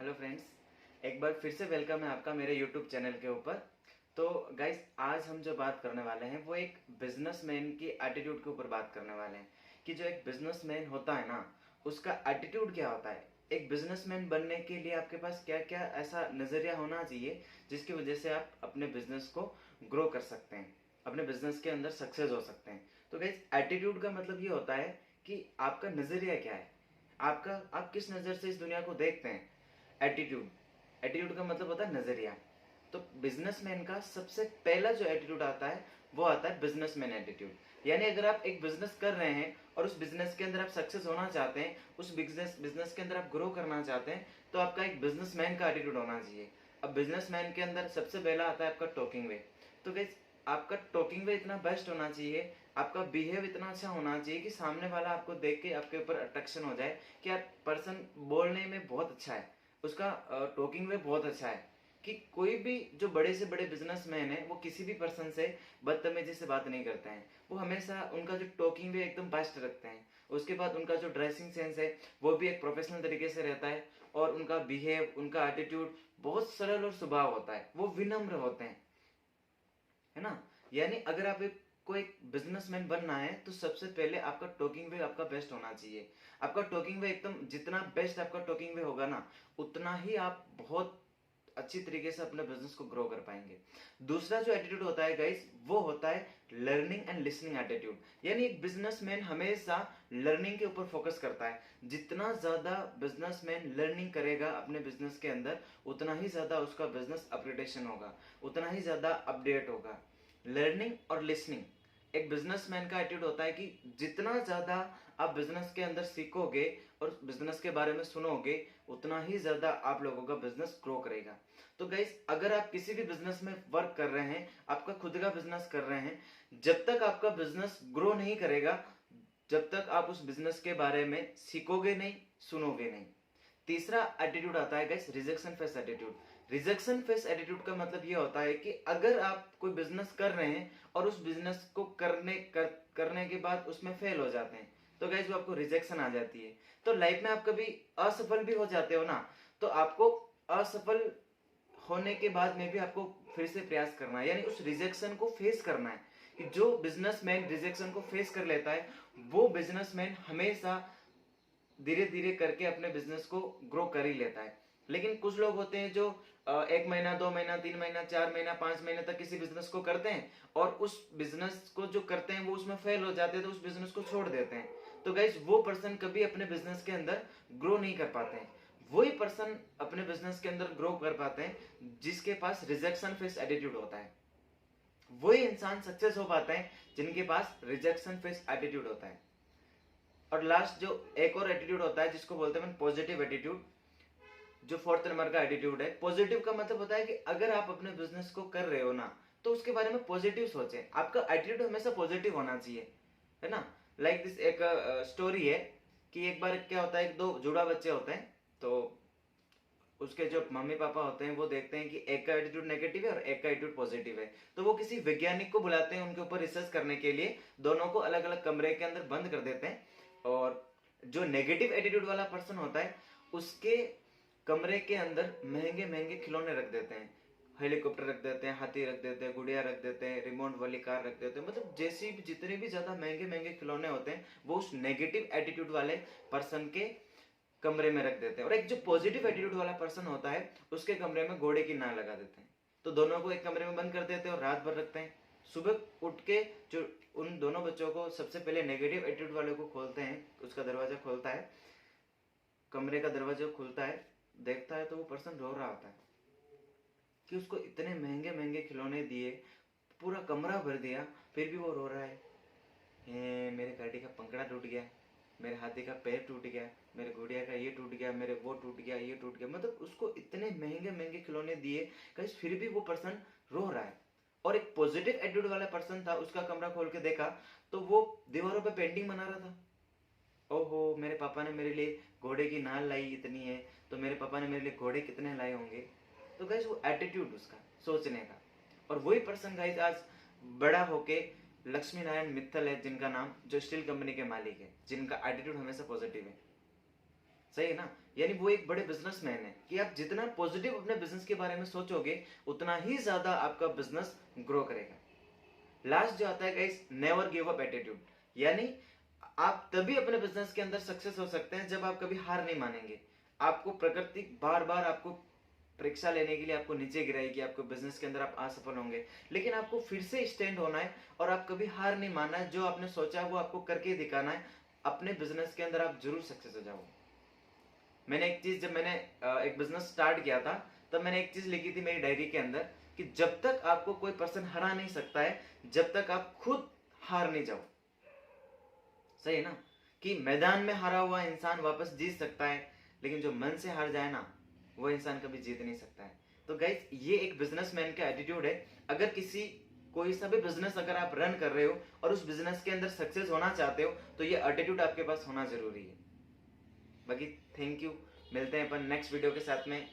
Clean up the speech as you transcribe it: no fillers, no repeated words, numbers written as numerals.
Hello friends, एक बार फिर से वेलकम है आपका मेरे यूट्यूब चैनल के ऊपर। तो गाइस, आज हम जो बात करने वाले हैं वो एक बिजनेसमैन की एटीट्यूड के ऊपर बात करने वाले हैं कि जो एक बिजनेसमैन होता है ना, उसका एटीट्यूड क्या होता है। एक बिजनेसमैन बनने के लिए आपके पास क्या क्या ऐसा नज़रिया होना चाहिए जिसकी वजह से आप अपने बिजनेस को ग्रो कर सकते हैं, अपने बिजनेस के अंदर सक्सेस हो सकते हैं। तो गाइस, एटीट्यूड का मतलब ये होता है कि आपका नज़रिया क्या है, आप किस नज़र से इस दुनिया को देखते हैं। एटीट्यूड एटीट्यूड का मतलब होता है नजरिया। तो बिजनेसमैन का सबसे पहला जो एटीट्यूड आता है वो आता है बिजनेसमैन एटीट्यूड। यानी अगर आप एक बिजनेस कर रहे हैं और उस बिजनेस के अंदर आप सक्सेस होना चाहते हैं, उस बिजनेस के अंदर आप ग्रो करना चाहते हैं, तो आपका एक बिजनेसमैन का एटीट्यूड होना चाहिए। अब बिजनेसमैन के अंदर सबसे पहला आता है आपका टॉकिंग वे। तो गाइस, आपका टॉकिंग वे इतना बेस्ट होना चाहिए, आपका बिहेव इतना अच्छा होना चाहिए कि सामने वाला आपको देख के आपके ऊपर अट्रैक्शन हो जाए कि यार पर्सन बोलने में बहुत अच्छा है, उसका टॉकिंग वे बहुत अच्छा है। कि कोई भी जो बड़े से बड़े बिजनेसमैन है वो किसी भी पर्सन से बदतमीजी से बात नहीं करते हैं, वो हमेशा उनका जो टॉकिंग वे एकदम बेस्ट रखते हैं। उसके बाद उनका जो ड्रेसिंग सेंस है वो भी एक प्रोफेशनल तरीके से रहता है, और उनका बिहेव, उनका एटीट्यूड बहुत सरल और स्वभाव होता है, वो विनम्र होते हैं, है ना। यानी अगर आप को एक बिजनेसमैन बनना है तो सबसे पहले आपका टॉकिंग वे आपका बेस्ट होना चाहिए। आपका टॉकिंग वे एकदम, जितना बेस्ट आपका टॉकिंग वे होगा ना, उतना ही आप बहुत अच्छी तरीके से अपने बिजनेस को ग्रो कर पाएंगे। दूसरा जो एटीट्यूड होता है गाइस, वो होता है लर्निंग एंड लिसनिंग एटीट्यूड। यानी एक बिजनेसमैन हमेशा लर्निंग के ऊपर फोकस करता है। जितना ज्यादा बिजनेसमैन लर्निंग करेगा अपने बिजनेस के अंदर, उतना ही ज्यादा उसका बिजनेस अपग्रेडेशन होगा, उतना ही ज्यादा अपडेट होगा। लर्निंग और लिसनिंग एक बिजनेसमैन का एटीट्यूड होता है कि जितना ज्यादा आप बिजनेस के अंदर सीखोगे और बिजनेस के बारे में सुनोगे, उतना ही ज्यादा आप लोगों का बिजनेस ग्रो करेगा। तो गाइस, अगर आप किसी भी बिजनेस में वर्क कर रहे हैं, आपका खुद का बिजनेस कर रहे हैं, जब तक आपका बिजनेस ग्रो नहीं करेगा, जब तक आप उस बिजनेस के बारे में सीखोगे नहीं, सुनोगे नहीं। तीसरा एटीट्यूड आता है guys, rejection face attitude. Rejection face attitude का मतलब ये होता है कि अगर आप कोई बिजनेस कर रहे हैं और उस बिजनेस को करने के बाद उसमें फेल हो जाते हैं, तो गाइस वो आपको रिजेक्शन आ जाती है। तो लाइफ में आप कभी असफल भी हो जाते हो ना, तो आपको असफल होने के बाद में भी आपको फिर से प्रयास करना है, यानी उस रिजेक्शन को फेस करना है। कि जो बिजनेसमैन रिजेक्शन को फेस कर लेता है, वो बिजनेसमैन हमेशा धीरे धीरे करके अपने बिजनेस को ग्रो कर ही लेता है। लेकिन कुछ लोग होते हैं जो 1 महीना, 2 महीना, 3 महीना, 4 महीना, 5 महीने तक किसी बिजनेस को करते हैं, और उस बिजनेस को जो करते हैं वो उसमें फेल हो जाते हैं, तो उस बिजनेस को छोड़ देते हैं। तो गाइस, वो पर्सन कभी अपने बिजनेस के अंदर ग्रो नहीं कर पाते हैं। वही पर्सन अपने बिजनेस के अंदर ग्रो कर पाते हैं जिसके पास रिजेक्शन फेस एटीट्यूड होता है। वही इंसान सक्सेस हो पाता है जिनके पास रिजेक्शन फेस एटीट्यूड होता है। और लास्ट जो एक और एटीट्यूड होता है जिसको बोलते हैं पॉजिटिव एटीट्यूड, जो फोर्थ नंबर का एटीट्यूड है। पॉजिटिव का मतलब होता है कि अगर आप अपने बिजनेस को कर रहे हो ना, तो उसके बारे में पॉजिटिव सोचें। आपका एटीट्यूड हमेशा पॉजिटिव होना चाहिए, है ना। लाइक दिस एक स्टोरी है कि एक बार क्या होता है, एक दो जुड़ा बच्चे होते हैं। तो उसके जो मम्मी पापा होते हैं वो देखते हैं कि एक का एटीट्यूड नेगेटिव है और एक का एटीट्यूड पॉजिटिव है। तो वो किसी वैज्ञानिक को बुलाते हैं उनके ऊपर रिसर्च करने के लिए, दोनों को अलग अलग कमरे के अंदर बंद कर देते हैं। और जो नेगेटिव एटीट्यूड वाला पर्सन होता है, उसके कमरे के अंदर महंगे महंगे खिलौने रख देते हैं। हेलीकॉप्टर रख देते हैं, हाथी रख देते हैं, गुड़िया रख देते हैं, रिमोट वाली कार रख देते हैं। मतलब जैसी भी जितने भी ज्यादा महंगे महंगे खिलौने होते हैं, वो उस नेगेटिव एटीट्यूड वाले पर्सन के कमरे में रख देते हैं। और एक जो पॉजिटिव एटीट्यूड वाला पर्सन होता है, उसके कमरे में घोड़े की नाल लगा देते हैं। तो दोनों को एक कमरे में बंद कर देते हैं और रात भर रखते हैं। सुबह उठ के जो उन दोनों बच्चों को सबसे पहले नेगेटिव एटीट्यूड वाले को खोलते हैं, उसका दरवाजा खोलता है, कमरे का दरवाजा खुलता है, देखता है तो वो पर्सन रो रहा होता है कि उसको इतने महंगे महंगे खिलौने दिए, पूरा कमरा भर दिया, फिर भी वो रो रहा है। मेरे गाड़ी का पंखड़ा टूट गया, मेरे हाथी का पैर टूट गया, मेरे गुड़िया का ये टूट गया, मेरे वो टूट गया, ये टूट गया। मतलब उसको इतने महंगे महंगे खिलौने दिए, गाइस, फिर भी वो पर्सन रो रहा है। और एक पॉजिटिव एटीट्यूड वाला पर्सन था, उसका कमरा खोल के देखा तो वो दीवारों पे पेंटिंग बना रहा था। ओहो, मेरे पापा ने मेरे लिए घोड़े की नाल लाई इतनी है, तो मेरे पापा ने मेरे लिए घोड़े कितने लाए होंगे। तो गाइस, वो एटीट्यूड उसका सोचने का। और वही पर्सन गाइस आज बड़ा होके लक्ष्मी नारायण मित्तल है जिनका नाम, जो स्टील कंपनी के मालिक है, जिनका एटीट्यूड हमेशा पॉजिटिव है। सही है ना। यानी वो एक बड़े बिजनेसमैन है कि आप जितना पॉजिटिव अपने बिजनेस के बारे में सोचोगे उतना ही ज्यादा आपका बिजनेस ग्रो करेगा। लास्ट जो आता है guys, never give up attitude. यानी आप तभी अपने बिजनेस के अंदर सक्सेस हो सकते हैं जब आप कभी हार नहीं मानेंगे। आपको प्रकृति बार बार आपको परीक्षा लेने के लिए आपको नीचे गिराएगी, आपको बिजनेस के अंदर आप असफल होंगे, लेकिन आपको फिर से स्टैंड होना है और आप कभी हार नहीं मानना है। जो आपने सोचा है वो आपको करके दिखाना है। अपने बिजनेस के अंदर आप जरूर सक्सेस हो जाओगे। मैंने एक चीज, जब मैंने एक बिजनेस स्टार्ट किया था तब मैंने एक चीज लिखी थी मेरी डायरी के अंदर कि जब तक आपको कोई पर्सन हरा नहीं सकता है जब तक आप खुद हार नहीं जाओ। सही है ना। कि मैदान में हारा हुआ इंसान वापस जीत सकता है, लेकिन जो मन से हार जाए ना वो इंसान कभी जीत नहीं सकता है। तो गाइस, ये एक बिजनेसमैन का एटीट्यूड है। अगर किसी कोई सा भी बिजनेस अगर आप रन कर रहे हो और उस बिजनेस के अंदर सक्सेस होना चाहते हो तो ये एटीट्यूड आपके पास होना जरूरी है। बाकी थैंक यू, मिलते हैं अपन नेक्स्ट वीडियो के साथ में।